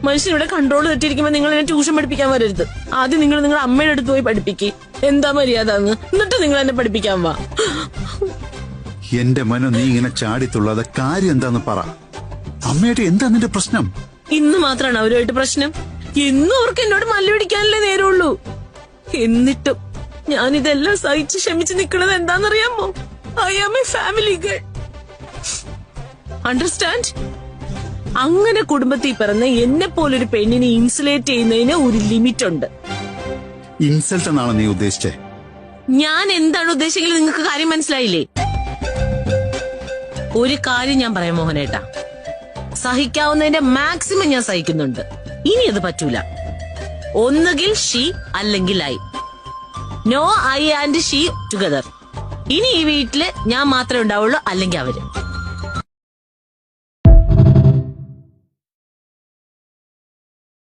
മനുഷ്യൻ ഇവിടെ കൺട്രോൾ തെറ്റിയിരിക്കുമ്പോ നിങ്ങൾ എന്നെ ട്യൂഷൻ പഠിപ്പിക്കാൻ വരരുത്. ആദ്യം നിങ്ങൾ നിങ്ങളുടെ അമ്മയുടെ അടുത്ത് പോയി പഠിപ്പിക്ക് എന്താ മര്യാദ എന്ന്, എന്നിട്ട് നിങ്ങൾ എന്നെ പഠിപ്പിക്കാൻ വാ. എന്റെ മനോ, നീ ഇങ്ങനെ ചാടിത്തുള്ളാതെ കാര്യം എന്താന്ന് പറ. അമ്മയായിട്ട് എന്താ നിന്റെ പ്രശ്നം? ഇന്ന് മാത്രമാണ് അവരുമായിട്ട് പ്രശ്നം. എന്നും അവർക്ക് എന്നോട് മല്ല പിടിക്കാനല്ലേ നേരമുള്ളൂ. എന്നിട്ടും ഞാനിതെല്ലാം സഹിച്ച് ക്ഷമിച്ച് നിൽക്കുന്നത് എന്താണെന്നറിയാമോ? I am a family girl. Understand? അങ്ങനെ കുടുംബത്തിൽ പിറന്ന് എന്നെ പോലൊരു പെണ്ണിനെ ഇൻസുലേറ്റ് ചെയ്യുന്നതിന് ഒരു ലിമിറ്റ് ഉണ്ട്. ഇൻസൾട്ട് എന്നാണ് നീ ഉദ്ദേശിച്ചേ? ഞാൻ എന്താണ് ഉദ്ദേശിച്ചെങ്കിൽ നിങ്ങൾക്ക് കാര്യം മനസ്സിലായില്ലേ? ഒരു കാര്യം ഞാൻ പറയാം മോഹനേട്ടാ, സഹിക്കാവുന്നതിന്റെ മാക്സിമം ഞാൻ സഹിക്കുന്നുണ്ട്. ഇനി അത് പറ്റൂല. ഒന്നുകിൽ ഷീ അല്ലെങ്കിൽ I. No I and she together. ഇനി ഈ വീട്ടില് ഞാൻ മാത്രമേ ഉണ്ടാവുള്ളൂ, അല്ലെങ്കിൽ അവര്.